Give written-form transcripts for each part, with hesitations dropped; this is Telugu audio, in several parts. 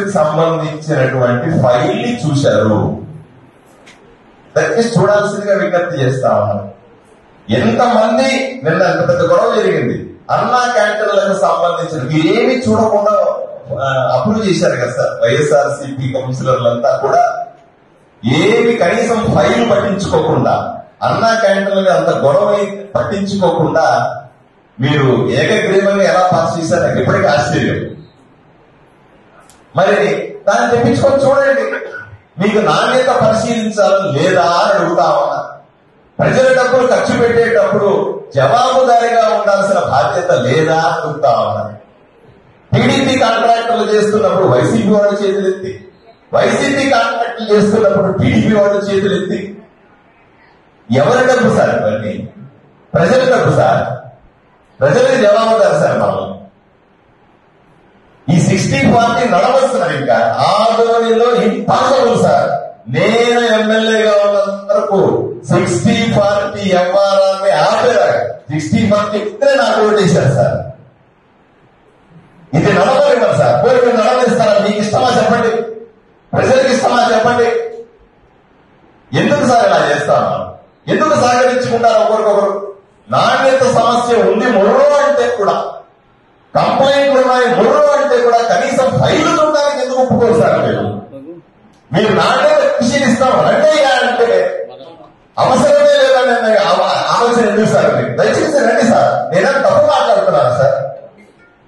కి సంబంధించినటువంటి ఫైల్ ని చూశారు. దయచేసి చూడాల్సిందిగా విజ్ఞప్తి చేస్తా ఉన్నాను. ఎంతమంది నిన్న ఎంత పెద్ద గొడవ జరిగింది, అన్నా క్యాంటీన్లకు సంబంధించిన మీరేమి చూడకుండా అప్రూవ్ చేశారు కదా సార్. వైఎస్ఆర్సీపీ కౌన్సిలర్లంతా కూడా ఏమి కనీసం ఫైల్ పట్టించుకోకుండా, అన్నా క్యాంటీన్లని అంత గొడవ పట్టించుకోకుండా మీరు ఏకగ్రీవంగా ఎలా పాస్ చేశారు నాకు ఎప్పటికీ ఆశ్చర్యం. మరి దాన్ని తెప్పించుకొని చూడండి. మీకు నాణ్యత పరిశీలించాలని లేదా అని అడుగుతా ఉన్నా. ప్రజల డబ్బులు ఖర్చు పెట్టేటప్పుడు జవాబుదారీగా ఉండాల్సిన బాధ్యత లేదా అని అడుగుతా ఉన్నా. టీడీపీ కాంట్రాక్టర్లు చేస్తున్నప్పుడు వైసీపీ వాళ్ళు చేతులెత్తి, వైసీపీ కాంట్రాక్టర్లు చేస్తున్నప్పుడు టీడీపీ వాళ్ళు చేతులెత్తి, ఎవరి డబ్బు సార్ ఇవన్నీ? ప్రజల డబ్బు సార్, ప్రజలకి జవాబుదారు సార్. మనం ఈ 60-40 నడవస్తున్నారు. ఇంకా ఆదోనిలో ఇంపాసిబుల్ సార్. నేను ఎమ్మెల్యేగా ఉన్నంత వరకు 60-40 వ్యవహారాన్ని ఆపేరారు. 60-40 ఇద్దరే నాకు ఓటేశారు సార్. ఇది నడవలేమని సార్. పోయి మీరు నడవలేస్తారా? మీకు ఇష్టమా చెప్పండి, ప్రజలకు ఇష్టమా చెప్పండి. ఎందుకు సార్ ఇలా చేస్తాను? ఎందుకు సహకరించుకుంటారు ఒకరికొకరు? నాణ్యత సమస్య ఉంది మొర్రో అంటే కూడా, కంప్లైంట్లు ఉన్నాయి మొర్రో అంటే కూడా కనీసం ఫైలు చూడడానికి ఎందుకు ఒప్పుకోరు సార్? మీరు నాణ్యత పరిశీలిస్తాం అంటే అవసరమే లేదని ఆలోచన ఎందుకు సార్? దయచేసి రండి సార్. నేనేం తప్పు మాట్లాడుతున్నాను సార్?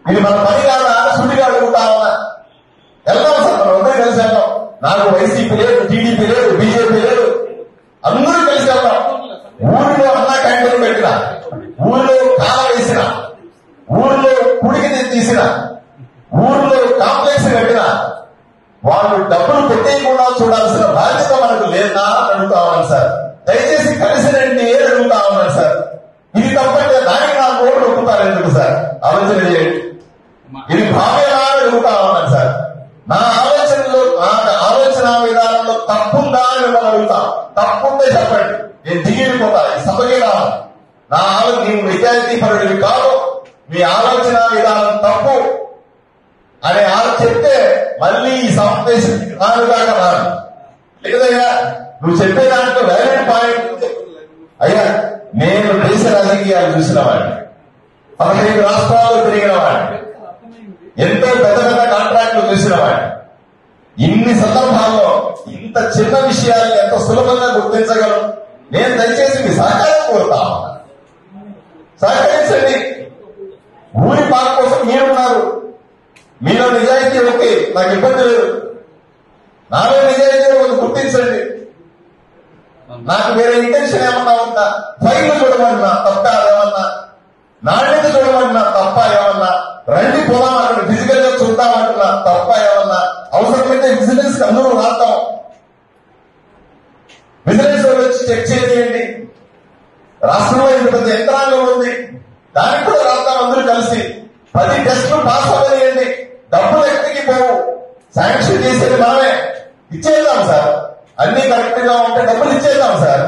ఇది మన పని కాదా? సుడిగా అడుగుతా ఉన్నా. వెళ్దాం సార్, మనం అందరూ కలిసి వెళ్దాం. నాకు వైసీపీ లేదు, టీడీపీ లేదు, బీజేపీ లేదు, అందరూ కలిసి వెళ్దాం. ఊరిలో అన్నా క్యాంటీన్ పెట్టిన, ఊరిలో కాల వేసిన, ఊరిలో కుడికి తీసిన, ఊరిలో కాంప్లెక్స్ కట్టిన, వాళ్ళు డబ్బులు పెట్టేయకుండా చూడాల్సిన బాధ్యత మనకు లేదా అని అడుగుతా ఉన్నాను సార్. దయచేసి కలిసి రండి అని అడుగుతా ఉన్నాను సార్. ఇది తప్పంటే దానికి నా ఓట్లు ఒప్పుతారు ఎందుకు సార్? ఆలోచన చేయండి. ఇది భావ్యమా అని అడుగుతా ఉన్నాను సార్. నా ఆలోచనలో, నా ఆలోచన విధానంలో తప్పుందా అని మిమ్మల్ని అడుగుతాం. తప్పుందే చెప్పండి, నేను దిగిపోతా, ఈ సభకి రాను. నా నీవు నిజాయితీ పరుడివి కాదు, మీ ఆలోచన విధానం తప్పు అని చెప్తే మళ్ళీ ఈ సమావేశం నాలుగాక రాను. లేదయ్యా, నువ్వు చెప్పే దాంట్లో వ్యాలిడ్ పాయింట్. అయ్యా, నేను దేశ రాజకీయాలు చూసిన వాడిని, 15 రాష్ట్రాల్లో తిరిగిన వాడిని, ఎంతో పెద్ద పెద్ద కాంట్రాక్టులు చూసిన వాడిని. ఇన్ని సందర్భాల్లో ఇంత చిన్న విషయాన్ని ఎంత సులభంగా గుర్తించగలను? నేను దయచేసి మీ సహకారం కోరుతా. సహకరించండి. ఊరి పార్క్ కోసం మీరున్నారు, మీలో నిజాయితీ ఓకే, నాకు ఇబ్బంది లేదు. నాలో నిజాయితీ గుర్తించండి. నాకు వేరే ఇంటెన్షన్ ఏమన్నా ఉందా? ఫైల్ చూడమన్నా తప్ప ఏమన్నా, నాణ్యత చూడమన్నా తప్ప ఏమన్నా, రండి పోదాం అక్కడ ఫిజికల్ గా చూద్దామంటున్నా తప్ప ఏమన్నా, అవసరమైతే విజిలెన్స్ అందరూ రాద్దాం, విజిలెన్స్ వచ్చి చెక్ చేయండి. రాష్ట్రంలో ఇంత పెద్ద యంత్రాంగం ఉంది, దానికి కూడా రాద్దాం అందరూ కలిసి. 10 టెస్టులు పాస్ అవ్వనియండి. డబ్బులు ఎక్కడికి పోవు, శాంక్షన్ చేసేది మనమే. ఇచ్చేద్దాం సార్. అన్ని కరెక్ట్ గా ఉంటే డబ్బులు ఇచ్చేద్దాం సార్.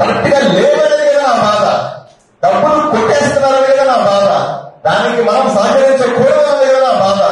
కరెక్ట్ గా లేదనేది కదా నా బాధ. డబ్బులు కొట్టేస్తున్నారనేది కదా నా బాధ. దానికి మనం సహకరించకూడదనేది కదా నా బాధ.